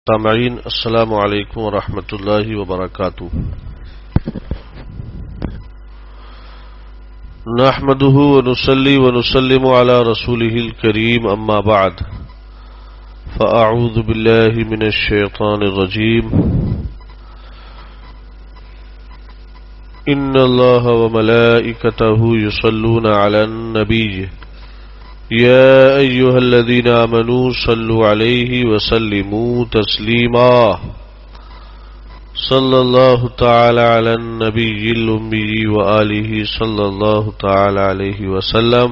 سامعین السلام علیکم ورحمۃ اللہ وبرکاتہ۔ نحمده ونصلي ونسلم على رسوله الكريم اما بعد فاعوذ بالله من الشیطان الرجیم۔ ان الله وملائکته يصلون على النبي يا أيها الذين آمنوا صلوا عليه وسلموا تسليما صلى الله تعالى على النبي الأمي وآله صلى الله تعالى عليه وسلم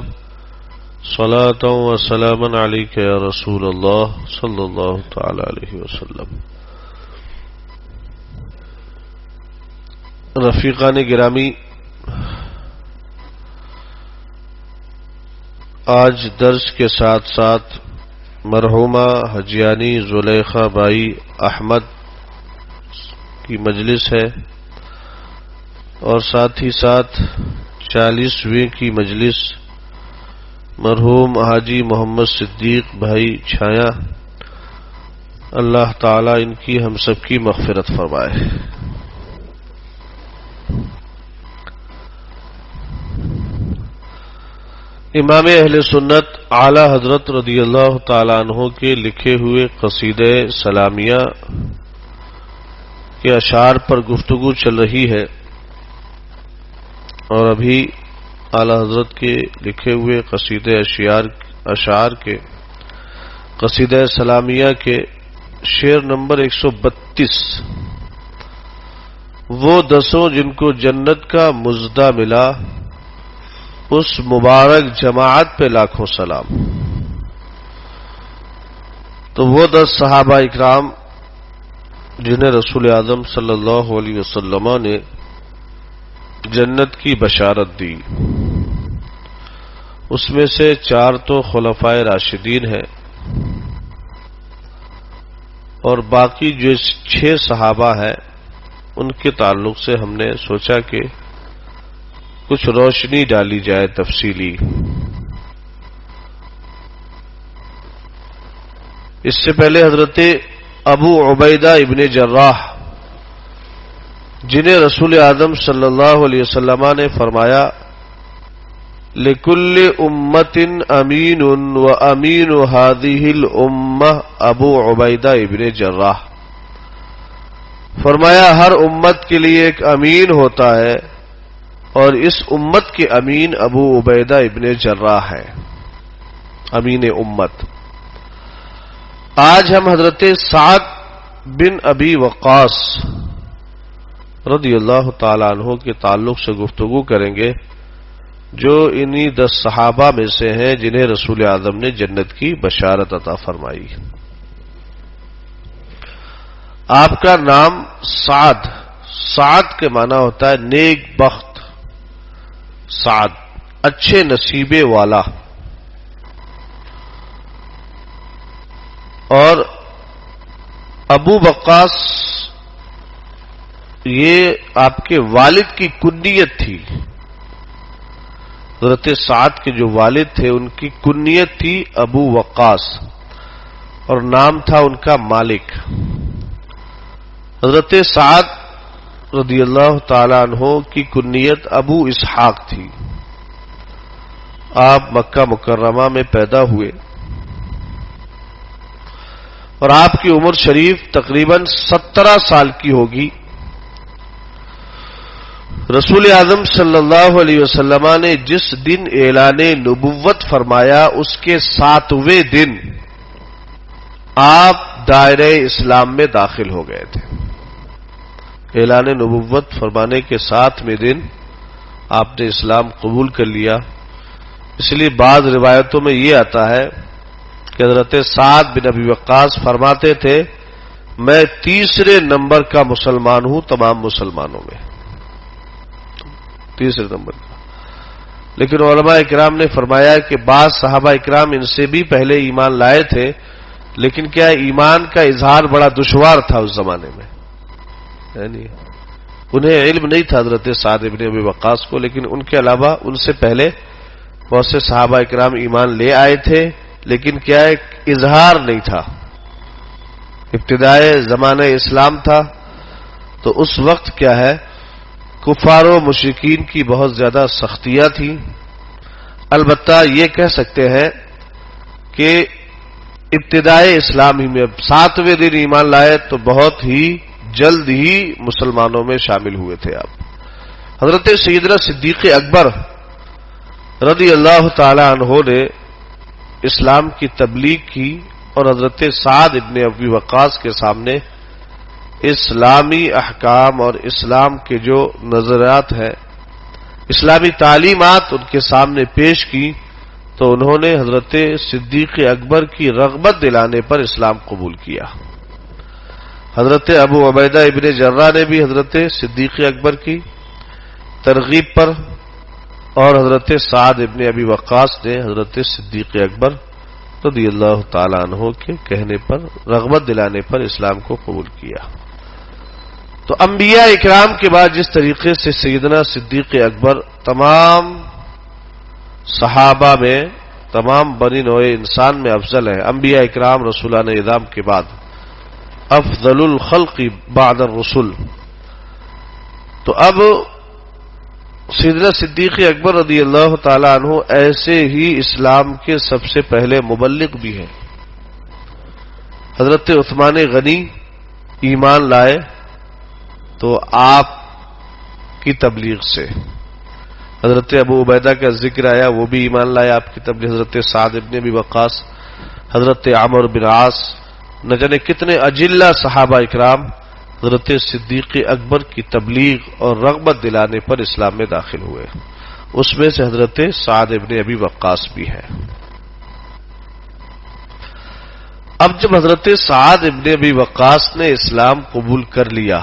صلاة وسلاما عليك يا رسول الله صلى الله تعالى عليه وسلم۔ رفیقان گرامی، آج درس کے ساتھ ساتھ مرحومہ حجیانی زلیخا بائی احمد کی مجلس ہے اور ساتھ ہی ساتھ 40ویں کی مجلس مرحوم حاجی محمد صدیق بھائی چھایا، اللہ تعالی ان کی ہم سب کی مغفرت فرمائے۔ امام اہل سنت اعلی حضرت رضی اللہ تعالی عنہ کے لکھے ہوئے قصیدہ سلامیہ کے اشعار پر گفتگو چل رہی ہے، اور ابھی اعلی حضرت کے لکھے ہوئے قصیدہ اشعار کے قصیدہ سلامیہ کے شعر نمبر 132، وہ 10 جن کو جنت کا مژدہ ملا، اس مبارک جماعت پہ لاکھوں سلام۔ تو وہ 10 صحابہ اکرام جنہیں رسول اعظم صلی اللہ علیہ وسلم نے جنت کی بشارت دی، اس میں سے 4 تو خلفائے راشدین ہیں، اور باقی جو 6 صحابہ ہیں ان کے تعلق سے ہم نے سوچا کہ کچھ روشنی ڈالی جائے تفصیلی۔ اس سے پہلے حضرت ابو عبیدہ ابن جراح، جنہیں رسول اعظم صلی اللہ علیہ وسلم نے فرمایا لِكُلِّ أُمَّةٍ أَمِينٌ وَأَمِينُ هَذِهِ الْأُمَّةِ ابو عبیدہ ابن جراح، فرمایا ہر امت کے لیے ایک امین ہوتا ہے، اور اس امت کے امین ابو عبیدہ ابن جراح ہے، امین امت۔ آج ہم حضرت سعد بن ابی وقاص رضی اللہ تعالی عنہ کے تعلق سے گفتگو کریں گے، جو انہی 10 صحابہ میں سے ہیں جنہیں رسول اعظم نے جنت کی بشارت عطا فرمائی۔ آپ کا نام سعد کے معنی ہوتا ہے نیک بخت، سعد اچھے نصیبے والا، اور ابو وقاص یہ آپ کے والد کی کنیت تھی۔ حضرت سعد کے جو والد تھے ان کی کنیت تھی ابو وقاص، اور نام تھا ان کا مالک۔ حضرت سعد رضی اللہ تعالی عنہ کی کنیت ابو اسحاق تھی۔ آپ مکہ مکرمہ میں پیدا ہوئے، اور آپ کی عمر شریف تقریباً 17 سال کی ہوگی۔ رسول اعظم صلی اللہ علیہ وسلم نے جس دن اعلان نبوت فرمایا، اس کے 7ویں دن آپ دائرہ اسلام میں داخل ہو گئے تھے۔ اعلان نبوت فرمانے کے 7ویں دن آپ نے اسلام قبول کر لیا۔ اس لیے بعض روایتوں میں یہ آتا ہے کہ حضرت سعد بن ابی وقاص فرماتے تھے میں 3 نمبر کا مسلمان ہوں تمام مسلمانوں میں، 3 نمبر کا۔ لیکن علماء اکرام نے فرمایا کہ بعض صحابہ اکرام ان سے بھی پہلے ایمان لائے تھے، لیکن کیا ایمان کا اظہار بڑا دشوار تھا اس زمانے میں، یعنی انہیں علم نہیں تھا حضرت سعد بن ابی وقاص کو، لیکن ان کے علاوہ ان سے پہلے بہت سے صحابہ اکرام ایمان لے آئے تھے، لیکن کیا ایک اظہار نہیں تھا۔ ابتدائے زمانہ اسلام تھا تو اس وقت کیا ہے کفار و مشرکین کی بہت زیادہ سختیاں تھیں. البتہ یہ کہہ سکتے ہیں کہ ابتدائے اسلام ہی میں 7ویں دن ایمان لائے تو بہت ہی جلد ہی مسلمانوں میں شامل ہوئے تھے آپ. حضرت سیدنا صدیق اکبر رضی اللہ تعالی عنہ نے اسلام کی تبلیغ کی اور حضرت سعد ابن ابی وقاص کے سامنے اسلامی احکام اور اسلام کے جو نظریات ہیں اسلامی تعلیمات ان کے سامنے پیش کی تو انہوں نے حضرت صدیق اکبر کی رغبت دلانے پر اسلام قبول کیا. حضرت ابو عبیدہ ابن جراح نے بھی حضرت صدیق اکبر کی ترغیب پر اور حضرت سعد ابن ابی وقاص نے حضرت صدیق اکبر رضی اللہ تعالی عنہ کے کہنے پر رغبت دلانے پر اسلام کو قبول کیا. تو انبیاء اکرام کے بعد جس طریقے سے سیدنا صدیق اکبر تمام صحابہ میں تمام بنی نوع انسان میں افضل ہے، انبیاء اکرام رسولان اعظام کے بعد افضل الخلق بعد الرسل، تو اب سیدنا صدیق اکبر رضی اللہ تعالی عنہ ایسے ہی اسلام کے سب سے پہلے مبلغ بھی ہیں. حضرت عثمان غنی ایمان لائے تو آپ کی تبلیغ سے، حضرت ابو عبیدہ کا ذکر آیا وہ بھی ایمان لائے آپ کی تبلیغ، حضرت سعد ابن ابی وقاص، حضرت عمرو بن عاص، نہ جانے کتنے اجلہ صحابہ اکرام حضرت صدیق اکبر کی تبلیغ اور رغبت دلانے پر اسلام میں داخل ہوئے. اس میں سے حضرت سعد ابن ابی وقاص بھی ہے. اب جب حضرت سعد ابن ابی وقاص نے اسلام قبول کر لیا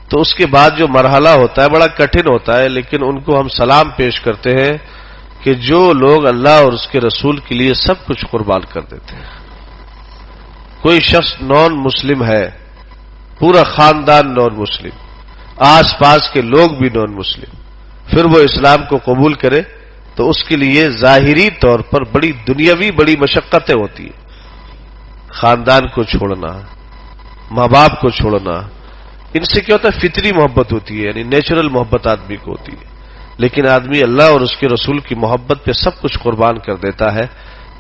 تو اس کے بعد جو مرحلہ ہوتا ہے بڑا کٹھن ہوتا ہے، لیکن ان کو ہم سلام پیش کرتے ہیں کہ جو لوگ اللہ اور اس کے رسول کے لیے سب کچھ قربان کر دیتے ہیں. کوئی شخص نان مسلم ہے، پورا خاندان نان مسلم، آس پاس کے لوگ بھی نان مسلم، پھر وہ اسلام کو قبول کرے تو اس کے لیے ظاہری طور پر بڑی دنیاوی بڑی مشقتیں ہوتی ہیں. خاندان کو چھوڑنا، ماں باپ کو چھوڑنا، ان سے کیا ہوتا ہے فطری محبت ہوتی ہے، یعنی نیچرل محبت آدمی کو ہوتی ہے. لیکن آدمی اللہ اور اس کے رسول کی محبت پہ سب کچھ قربان کر دیتا ہے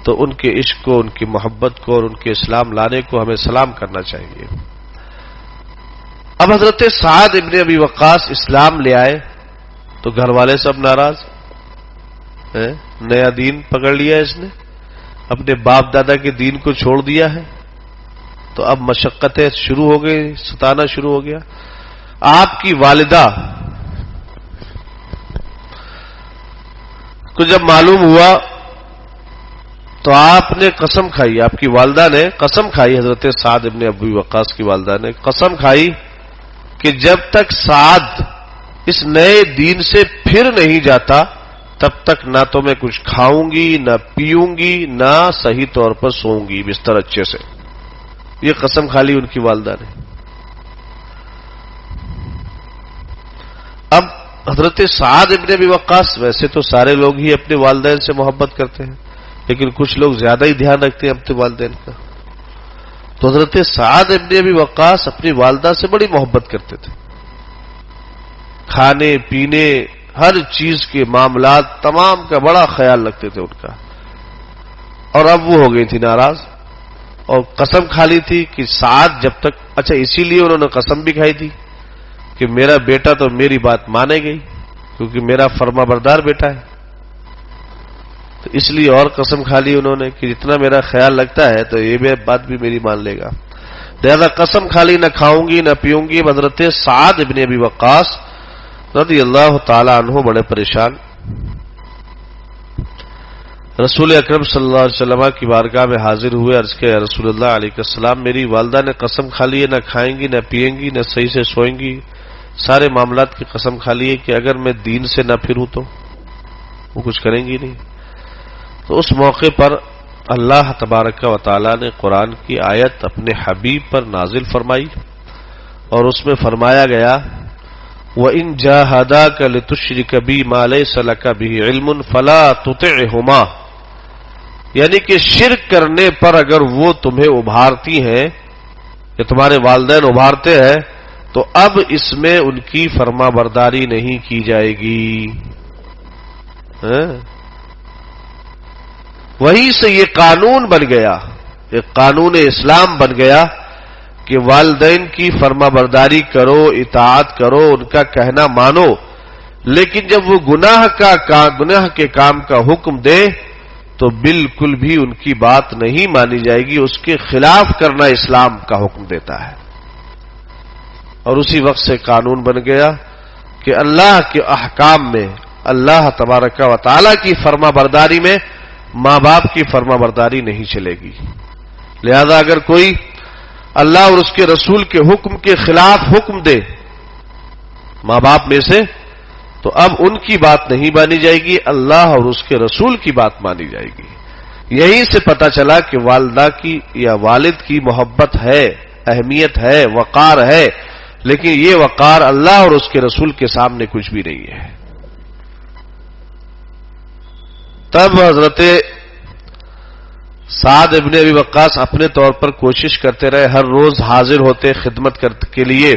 تو ان کے عشق کو، ان کی محبت کو اور ان کے اسلام لانے کو ہمیں سلام کرنا چاہیے. اب حضرت سعد ابن ابی وقاص اسلام لے آئے تو گھر والے سب ناراض، نیا دین پکڑ لیا اس نے، اپنے باپ دادا کے دین کو چھوڑ دیا ہے، تو اب مشقتیں شروع ہو گئی، ستانا شروع ہو گیا. آپ کی والدہ کو جب معلوم ہوا تو آپ نے قسم کھائی، آپ کی والدہ نے قسم کھائی، حضرت سعد ابن ابی وقاص کی والدہ نے قسم کھائی کہ جب تک سعد اس نئے دین سے پھر نہیں جاتا تب تک نہ تو میں کچھ کھاؤں گی، نہ پیوں گی، نہ صحیح طور پر سوؤں گی بستر اچھے سے. یہ قسم کھا لی ان کی والدہ نے. اب حضرت سعد ابن ابی وقاص، ویسے تو سارے لوگ ہی اپنے والدین سے محبت کرتے ہیں لیکن کچھ لوگ زیادہ ہی دھیان رکھتے ہیں اپنے والدین کا. تو حضرت سعد ابن ابی وقاص اپنی والدہ سے بڑی محبت کرتے تھے، کھانے پینے ہر چیز کے معاملات تمام کا بڑا خیال رکھتے تھے ان کا. اور اب وہ ہو گئی تھی ناراض اور قسم کھا لی تھی کہ سعد جب تک، اچھا اسی لیے انہوں نے قسم بھی کھائی تھی کہ میرا بیٹا تو میری بات مانے گئی کیونکہ میرا فرما بردار بیٹا ہے، تو اس لیے اور قسم کھا لی انہوں نے کہ جتنا میرا خیال لگتا ہے تو یہ بات بھی میری مان لے گا. لہذا قسم کھا لی نہ کھاؤں گی نہ پیوں گی. حضرت سعد ابن ابی وقاص رضی اللہ تعالی عنہ بڑے پریشان رسول اکرم صلی اللہ علیہ وسلم کی بارگاہ میں حاضر ہوئے. عرض کیا یا رسول اللہ علیہ السلام، میری والدہ نے قسم کھا لی ہے نہ کھائیں گی نہ پیئیں گی نہ صحیح سے سوئیں گی، سارے معاملات کی قسم کھا لی ہے کہ اگر میں دین سے نہ پھروں تو وہ کچھ کریں گی نہیں. تو اس موقع پر اللہ تبارک و تعالی نے قرآن کی آیت اپنے حبیب پر نازل فرمائی اور اس میں فرمایا گیا وَإِن جَاهَدَاكَ لِتُشْرِكَ بِي مَا لَيْسَ لَكَ بِهِ عِلْمٌ فَلَا تُطِعْهُمَا. یعنی کہ شرک کرنے پر اگر وہ تمہیں ابھارتی ہیں یا تمہارے والدین ابھارتے ہیں تو اب اس میں ان کی فرما برداری نہیں کی جائے گی. وہیں سے یہ قانون بن گیا، ایک قانون اسلام بن گیا کہ والدین کی فرما برداری کرو، اطاعت کرو، ان کا کہنا مانو، لیکن جب وہ گناہ کے کام کا حکم دے تو بالکل بھی ان کی بات نہیں مانی جائے گی، اس کے خلاف کرنا اسلام کا حکم دیتا ہے. اور اسی وقت سے قانون بن گیا کہ اللہ کے احکام میں، اللہ تبارک و تعالی کی فرما برداری میں ماں باپ کی فرما برداری نہیں چلے گی. لہذا اگر کوئی اللہ اور اس کے رسول کے حکم کے خلاف حکم دے ماں باپ میں سے تو اب ان کی بات نہیں مانی جائے گی، اللہ اور اس کے رسول کی بات مانی جائے گی. یہیں سے پتہ چلا کہ والدہ کی یا والد کی محبت ہے، اہمیت ہے، وقار ہے، لیکن یہ وقار اللہ اور اس کے رسول کے سامنے کچھ بھی نہیں ہے. تب حضرت سعد ابن ابی وقاص اپنے طور پر کوشش کرتے رہے، ہر روز حاضر ہوتے خدمت کے لیے،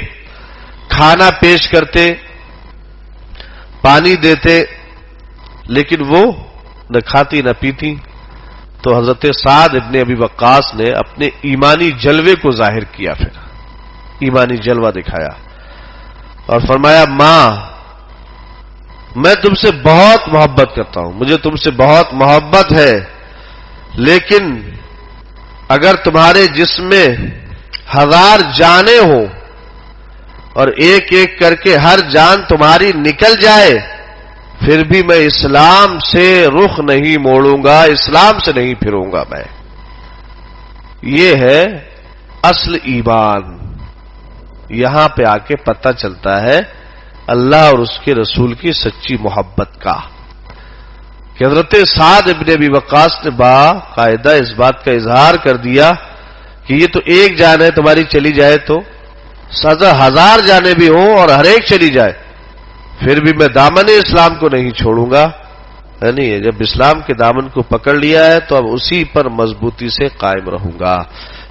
کھانا پیش کرتے، پانی دیتے، لیکن وہ نہ کھاتی نہ پیتی. تو حضرت سعد ابن ابی وقاص نے اپنے ایمانی جلوے کو ظاہر کیا، پھر ایمانی جلوہ دکھایا اور فرمایا ماں میں تم سے بہت محبت کرتا ہوں، مجھے تم سے بہت محبت ہے، لیکن اگر تمہارے جسم میں 1000 جانیں ہوں اور ایک ایک کر کے ہر جان تمہاری نکل جائے پھر بھی میں اسلام سے رخ نہیں موڑوں گا، اسلام سے نہیں پھروں گا میں. یہ ہے اصل ایمان. یہاں پہ آ کے پتہ چلتا ہے اللہ اور اس کے رسول کی سچی محبت کا کہ حضرت سعد ابن ابی وقاص نے باقاعدہ اس بات کا اظہار کر دیا کہ یہ تو ایک جان ہے تمہاری چلی جائے تو 1000 جانیں بھی ہوں اور ہر ایک چلی جائے پھر بھی میں دامن اسلام کو نہیں چھوڑوں گا. یعنی جب اسلام کے دامن کو پکڑ لیا ہے تو اب اسی پر مضبوطی سے قائم رہوں گا.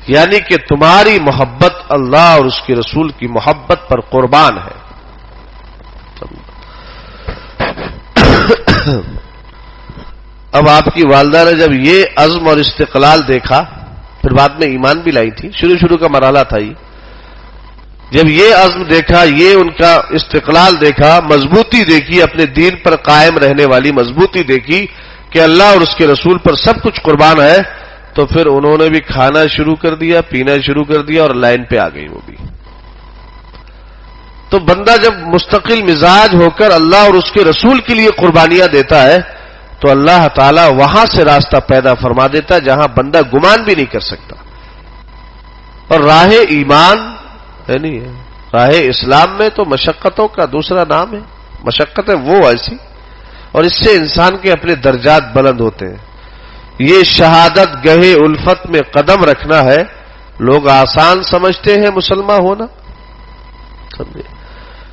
یعنی کہ تمہاری محبت اللہ اور اس کے رسول کی محبت پر قربان ہے. اب آپ کی والدہ نے جب یہ عزم اور استقلال دیکھا، پھر بعد میں ایمان بھی لائی تھی، شروع کا مرحلہ تھا یہ. جب یہ عزم دیکھا، یہ ان کا استقلال دیکھا، مضبوطی دیکھی، اپنے دین پر قائم رہنے والی مضبوطی دیکھی کہ اللہ اور اس کے رسول پر سب کچھ قربان ہے، تو پھر انہوں نے بھی کھانا شروع کر دیا، پینا شروع کر دیا اور لائن پہ آ گئی وہ بھی. تو بندہ جب مستقل مزاج ہو کر اللہ اور اس کے رسول کے لیے قربانیاں دیتا ہے تو اللہ تعالیٰ وہاں سے راستہ پیدا فرما دیتا ہے جہاں بندہ گمان بھی نہیں کر سکتا. اور راہ ایمان نہیں ہے، راہ اسلام میں تو مشقتوں کا دوسرا نام ہے. مشقتیں وہ ایسی، اور اس سے انسان کے اپنے درجات بلند ہوتے ہیں. یہ شہادت گہے الفت میں قدم رکھنا ہے. لوگ آسان سمجھتے ہیں مسلمان ہونا، سمجھے.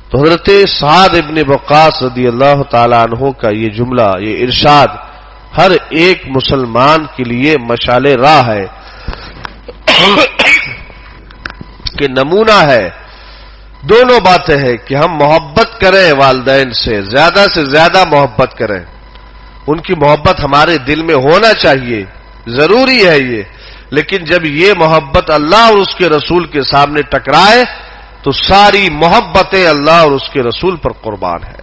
تو حضرت سعد ابن وقاص رضی اللہ تعالی عنہ کا یہ جملہ، یہ ارشاد ہر ایک مسلمان کے لیے مشعل راہ ہے کہ نمونہ ہے. دونوں باتیں ہیں کہ ہم محبت کریں والدین سے زیادہ محبت کریں. ان کی محبت ہمارے دل میں ہونا چاہیے، ضروری ہے یہ. لیکن جب یہ محبت اللہ اور اس کے رسول کے سامنے ٹکرائے تو ساری محبتیں اللہ اور اس کے رسول پر قربان ہے.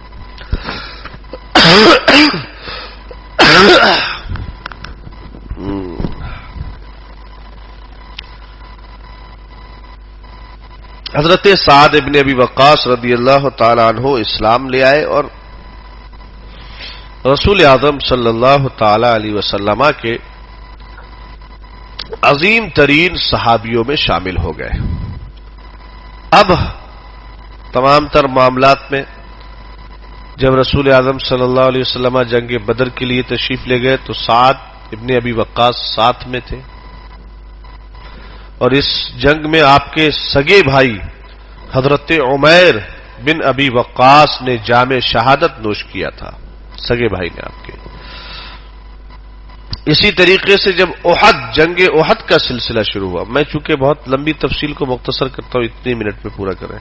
حضرت سعد ابن ابی وقاص رضی اللہ تعالی عنہ اسلام لے آئے اور رسول اعظم صلی اللہ تعالی علیہ وسلم کے عظیم ترین صحابیوں میں شامل ہو گئے. اب تمام تر معاملات میں جب رسول اعظم صلی اللہ علیہ وسلم جنگ بدر کے لیے تشریف لے گئے تو سعد ابن ابی وقاص ساتھ میں تھے، اور اس جنگ میں آپ کے سگے بھائی حضرت عمیر بن ابی وقاص نے جام شہادت نوش کیا تھا. سگے بھائی نے آپ کے. اسی طریقے سے جب جنگ احد کا سلسلہ شروع ہوا، میں چونکہ بہت لمبی تفصیل کو مختصر کرتا ہوں، اتنے منٹ میں پورا کریں۔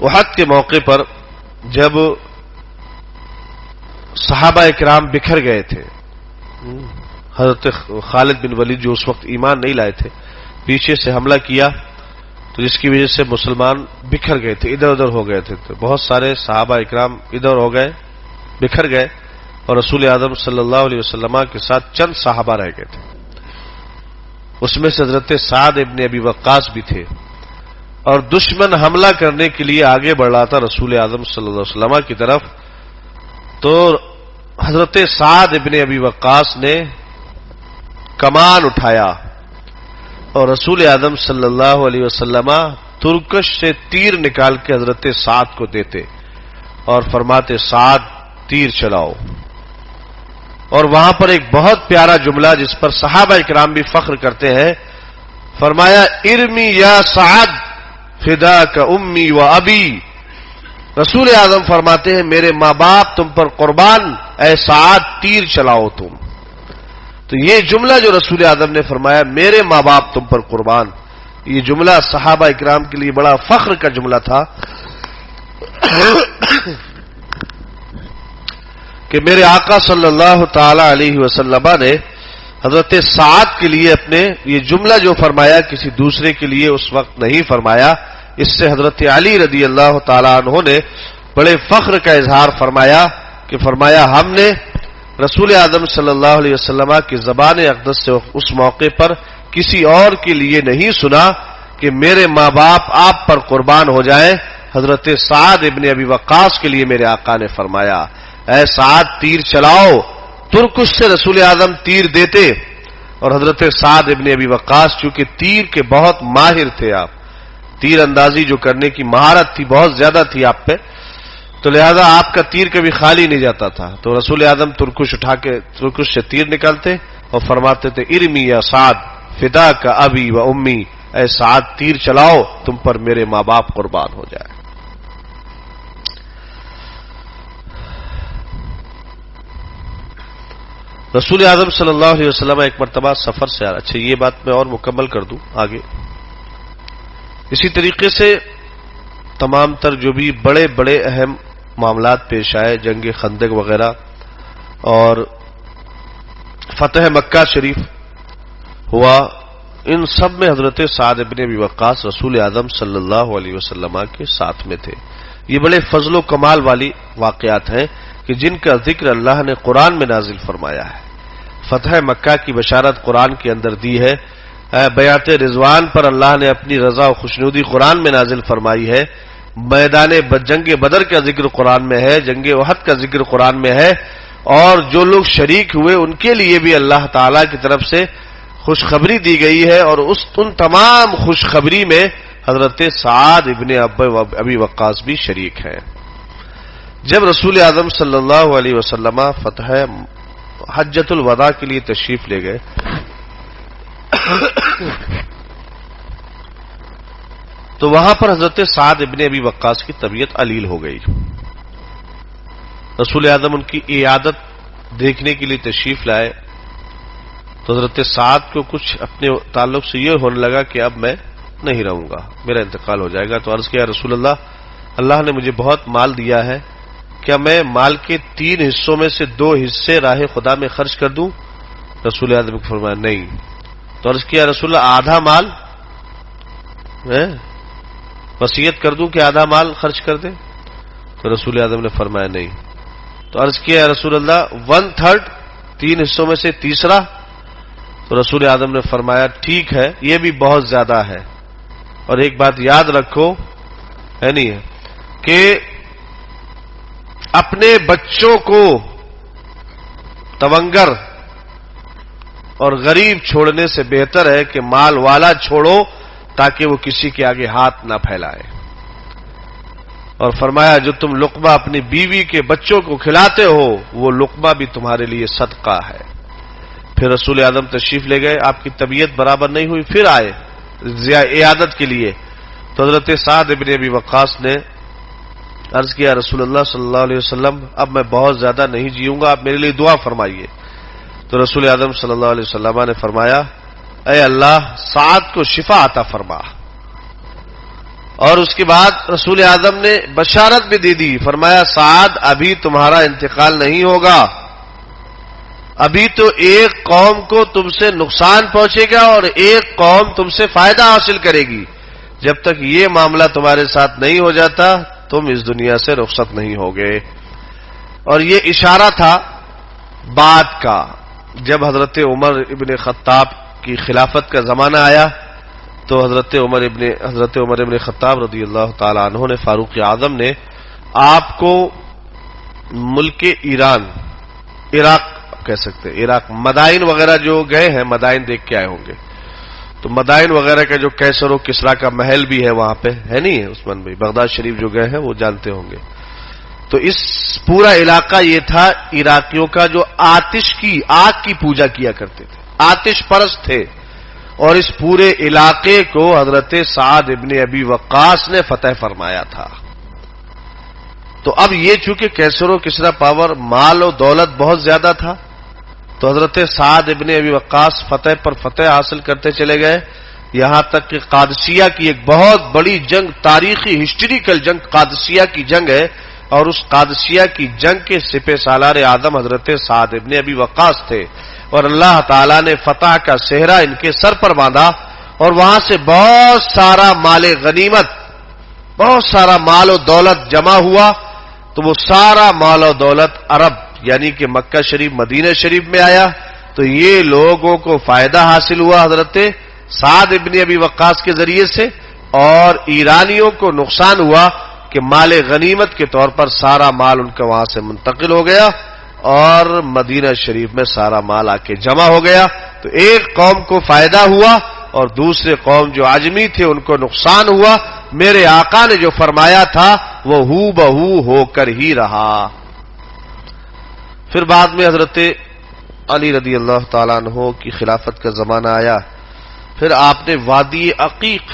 احد کے موقع پر جب صحابہ کرام بکھر گئے تھے، حضرت خالد بن ولید جو اس وقت ایمان نہیں لائے تھے، پیچھے سے حملہ کیا، تو جس کی وجہ سے مسلمان بکھر گئے تھے، ادھر ادھر ہو گئے تھے، تو بہت سارے صحابہ اکرام ادھر ہو گئے، بکھر گئے، اور رسول اعظم صلی اللہ علیہ وسلم کے ساتھ چند صحابہ رہ گئے تھے۔ اس میں سے حضرت سعد ابن ابی وقاص بھی تھے، اور دشمن حملہ کرنے کے لیے آگے بڑھ رہا تھا رسول اعظم صلی اللہ علیہ وسلم کی طرف، تو حضرت سعد ابن ابی وقاص نے کمان اٹھایا اور رسول اعظم صلی اللہ علیہ وسلم ترکش سے تیر نکال کے حضرت سعد کو دیتے اور فرماتے سعد تیر چلاؤ۔ اور وہاں پر ایک بہت پیارا جملہ جس پر صحابہ اکرام بھی فخر کرتے ہیں، فرمایا ارمی یا سعد فداک امی و ابی، رسول اعظم فرماتے ہیں میرے ماں باپ تم پر قربان، اے سعد تیر چلاؤ تم۔ تو یہ جملہ جو رسول اعظم نے فرمایا میرے ماں باپ تم پر قربان، یہ جملہ صحابہ اکرام کے لیے بڑا فخر کا جملہ تھا کہ میرے آقا صلی اللہ تعالی علیہ وسلم نے حضرت سعد کے لیے اپنے یہ جملہ جو فرمایا کسی دوسرے کے لیے اس وقت نہیں فرمایا، اس سے حضرت علی رضی اللہ تعالی عنہ نے بڑے فخر کا اظہار فرمایا کہ فرمایا ہم نے رسول اعظم صلی اللہ علیہ وسلم کی زبان اقدس سے اس موقع پر کسی اور کے لیے نہیں سنا کہ میرے ماں باپ آپ پر قربان ہو جائیں، حضرت سعد ابن ابی وقاص کے لیے میرے آقا نے فرمایا اے سعد تیر چلاؤ۔ ترکش سے رسول اعظم تیر دیتے، اور حضرت سعد ابن ابی وقاص چونکہ تیر کے بہت ماہر تھے، آپ تیر اندازی جو کرنے کی مہارت تھی بہت زیادہ تھی آپ پہ، تو لہذا آپ کا تیر کبھی خالی نہیں جاتا تھا، تو رسول اعظم ترکش اٹھا کے ترکش سے تیر نکالتے اور فرماتے تھے ارمی یا سعد فدا کا ابی و امی، اے سعد تیر چلاؤ تم پر میرے ماں باپ قربان ہو جائے۔ رسول اعظم صلی اللہ علیہ وسلم ایک مرتبہ سفر سے آ رہا، اچھا یہ بات میں اور مکمل کر دوں آگے۔ اسی طریقے سے تمام تر جو بھی بڑے بڑے اہم معاملات پیش آئے، جنگ خندق وغیرہ اور فتح مکہ شریف ہوا، ان سب میں حضرت سعد ابن ابی وقاص رسول اعظم صلی اللہ علیہ وسلم کے ساتھ میں تھے۔ یہ بڑے فضل و کمال والی واقعات ہیں کہ جن کا ذکر اللہ نے قرآن میں نازل فرمایا ہے۔ فتح مکہ کی بشارت قرآن کے اندر دی ہے، بیعت رضوان پر اللہ نے اپنی رضا و خوشنودی قرآن میں نازل فرمائی ہے، میدان جنگ بدر کا ذکر قرآن میں ہے، جنگ احد کا ذکر قرآن میں ہے، اور جو لوگ شریک ہوئے ان کے لیے بھی اللہ تعالی کی طرف سے خوشخبری دی گئی ہے، اور ان تمام خوشخبری میں حضرت سعد ابن ابی وقاص بھی شریک ہیں۔ جب رسول اعظم صلی اللہ علیہ وسلم فتح حجۃ الوداع کے لیے تشریف لے گئے تو وہاں پر حضرت سعد ابن ابی وقاص کی طبیعت علیل ہو گئی۔ رسول اعظم ان کی عیادت دیکھنے کے لیے تشریف لائے تو حضرت سعد کو کچھ اپنے تعلق سے یہ ہونے لگا کہ اب میں نہیں رہوں گا، میرا انتقال ہو جائے گا۔ تو عرض کیا رسول اللہ نے مجھے بہت مال دیا ہے، کیا میں مال کے 3 حصوں میں سے 2 حصے راہ خدا میں خرچ کر دوں؟ رسول اعظم نے فرمایا نہیں۔ تو عرض کیا رسول اللہ آدھا مال وصیت کر دوں کہ آدھا مال خرچ کر دیں؟ تو رسول اعظم نے فرمایا نہیں۔ تو عرض کیا رسول اللہ 1/3، 3 حصوں میں سے تیسرا؟ تو رسول اعظم نے فرمایا ٹھیک ہے، یہ بھی بہت زیادہ ہے، اور ایک بات یاد رکھو ہے نہیں ہے کہ اپنے بچوں کو تونگر اور غریب چھوڑنے سے بہتر ہے کہ مال والا چھوڑو تاکہ وہ کسی کے آگے ہاتھ نہ پھیلائے، اور فرمایا جو تم لقمہ اپنی بیوی کے بچوں کو کھلاتے ہو وہ لقمہ بھی تمہارے لیے صدقہ ہے۔ پھر رسول اعظم تشریف لے گئے، آپ کی طبیعت برابر نہیں ہوئی، پھر آئے عیادت کے لیے تو حضرت سعد ابن ابی وقاص نے عرض کیا رسول اللہ صلی اللہ علیہ وسلم اب میں بہت زیادہ نہیں جیوں گا، آپ میرے لیے دعا فرمائیے۔ تو رسول اعظم صلی اللہ علیہ وسلم نے فرمایا اے اللہ سعد کو شفا عطا فرما. اور اس کے بعد رسول اعظم نے بشارت بھی دے دی، فرمایا سعد ابھی تمہارا انتقال نہیں ہوگا، ابھی تو ایک قوم کو تم سے نقصان پہنچے گا اور ایک قوم تم سے فائدہ حاصل کرے گی. جب تک یہ معاملہ تمہارے ساتھ نہیں ہو جاتا تم اس دنیا سے رخصت نہیں ہوگے. اور یہ اشارہ تھا بعد کا، جب حضرت عمر ابن خطاب کی خلافت کا زمانہ آیا تو حضرت عمر ابن خطاب رضی اللہ تعالی عنہ نے، فاروق اعظم نے آپ کو ملک ایران، عراق کہہ سکتے ہیں، عراق مدائن وغیرہ جو گئے ہیں، مدائن دیکھ کے آئے ہوں گے، تو مدائن وغیرہ کا جو کیسر و کسرا کا محل بھی ہے وہاں پہ ہے، نہیں ہے عثمان بھائی؟ بغداد شریف جو گئے ہیں وہ جانتے ہوں گے. تو اس پورا علاقہ یہ تھا عراقیوں کا جو آگ کی پوجا کیا کرتے تھے، آتش پرست تھے، اور اس پورے علاقے کو حضرت سعد ابن ابی وقاص نے فتح فرمایا تھا. تو اب یہ چونکہ کیسر و کسرا پاور، مال و دولت بہت زیادہ تھا، تو حضرت سعد ابن ابی وقاص فتح پر فتح حاصل کرتے چلے گئے، یہاں تک کہ قادسیہ کی ایک بہت بڑی جنگ، تاریخی ہسٹوریکل جنگ قادسیہ کی جنگ ہے، اور اس قادسیہ کی جنگ کے سپہ سالار اعظم حضرت سعد ابن ابی وقاص تھے، اور اللہ تعالیٰ نے فتح کا صحرا ان کے سر پر باندھا، اور وہاں سے بہت سارا مال غنیمت، بہت سارا مال و دولت جمع ہوا. تو وہ سارا مال و دولت عرب یعنی کہ مکہ شریف، مدینہ شریف میں آیا. تو یہ لوگوں کو فائدہ حاصل ہوا حضرت سعد ابن ابی وقاص کے ذریعے سے، اور ایرانیوں کو نقصان ہوا کہ مال غنیمت کے طور پر سارا مال ان کا وہاں سے منتقل ہو گیا اور مدینہ شریف میں سارا مال آ کے جمع ہو گیا. تو ایک قوم کو فائدہ ہوا اور دوسرے قوم جو عجمی تھے ان کو نقصان ہوا. میرے آقا نے جو فرمایا تھا وہ ہو بہو ہو کر ہی رہا. پھر بعد میں حضرت علی رضی اللہ تعالیٰ عنہ کی خلافت کا زمانہ آیا. پھر آپ نے وادی عقیق،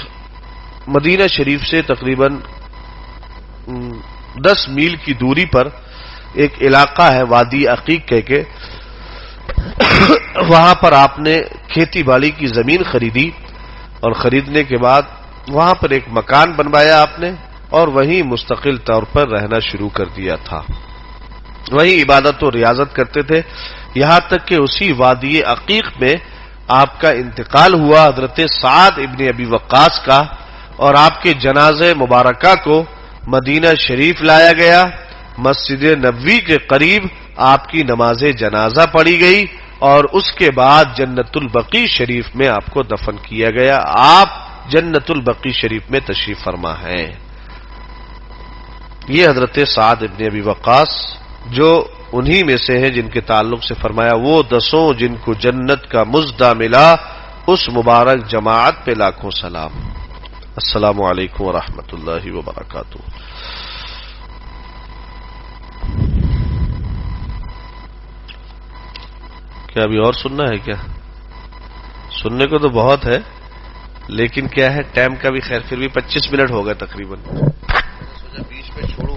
مدینہ شریف سے تقریباً 10 میل کی دوری پر ایک علاقہ ہے وادی عقیق کہہ کے، وہاں پر آپ نے کھیتی باڑی کی زمین خریدی، اور خریدنے کے بعد وہاں پر ایک مکان بنوایا آپ نے، اور وہیں مستقل طور پر رہنا شروع کر دیا تھا. وہیں عبادت و ریاضت کرتے تھے، یہاں تک کہ اسی وادی عقیق میں آپ کا انتقال ہوا حضرت سعد ابن ابی وقاص کا، اور آپ کے جنازے مبارکہ کو مدینہ شریف لایا گیا. مسجد نبوی کے قریب آپ کی نماز جنازہ پڑھی گئی، اور اس کے بعد جنت البقیع شریف میں آپ کو دفن کیا گیا. آپ جنت البقیع شریف میں تشریف فرما ہیں. یہ حضرت سعد ابن ابی وقاص جو انہی میں سے ہیں جن کے تعلق سے فرمایا وہ 10 جن کو جنت کا مزدہ ملا، اس مبارک جماعت پہ لاکھوں سلام. السلام علیکم ورحمۃ اللہ وبرکاتہ. کیا ابھی اور سننا ہے؟ کیا سننے کو تو بہت ہے، لیکن کیا ہے ٹائم کا بھی، خیر پھر بھی 25 منٹ ہو گئے تقریباً، سوچا بیچ میں چھوڑوں.